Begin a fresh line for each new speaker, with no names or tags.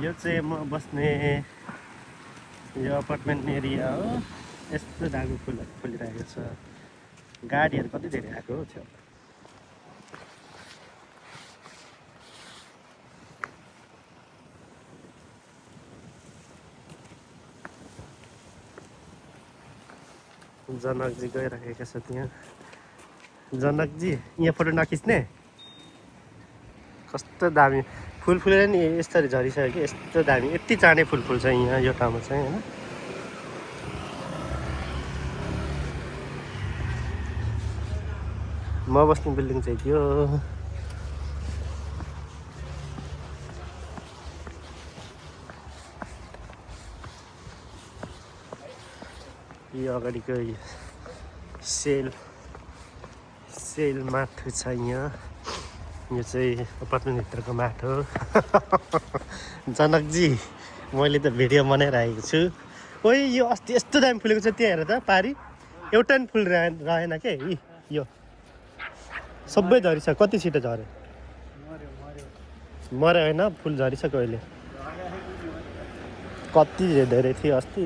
यो चाहिँ म बस्ने यो अपार्टमेन्ट एरिया हो। यस्तो दामी फुलहरू फुलिरहेको छ। गाडीहरू कति धेरै आएको हो छेउ। जनकजी गइरहेका छ त्यहाँ। जनकजी यहाँ फोटो नखिच्ने? कस्तो दामी फुल फुलेर नि यस्तरी झरिसक्यो कि यस्तो दामी यति चाँडै फुल फुल्छ यहाँ यो ठाउँमा चाहिँ होइन। म बस्ने बिल्डिङ चाहिँ त्यो। यो अगाडिको सेल माथो छ यहाँ। यो चाहिँ अपार्टमेन्टभित्रको माटो। जनकजी मैले त भिडियो बनाइरहेको छु। ओइ यो अस्ति यस्तो दामी फुलेको छ त्यहाँ हेर त पारी एउटा पनि फुल रहेन के यो सबै झरिसक्यो। कति छिटो झऱ्यो? मऱ्यो होइन फुल झरिसक्यो अहिले। कति धेरै थियो अस्ति।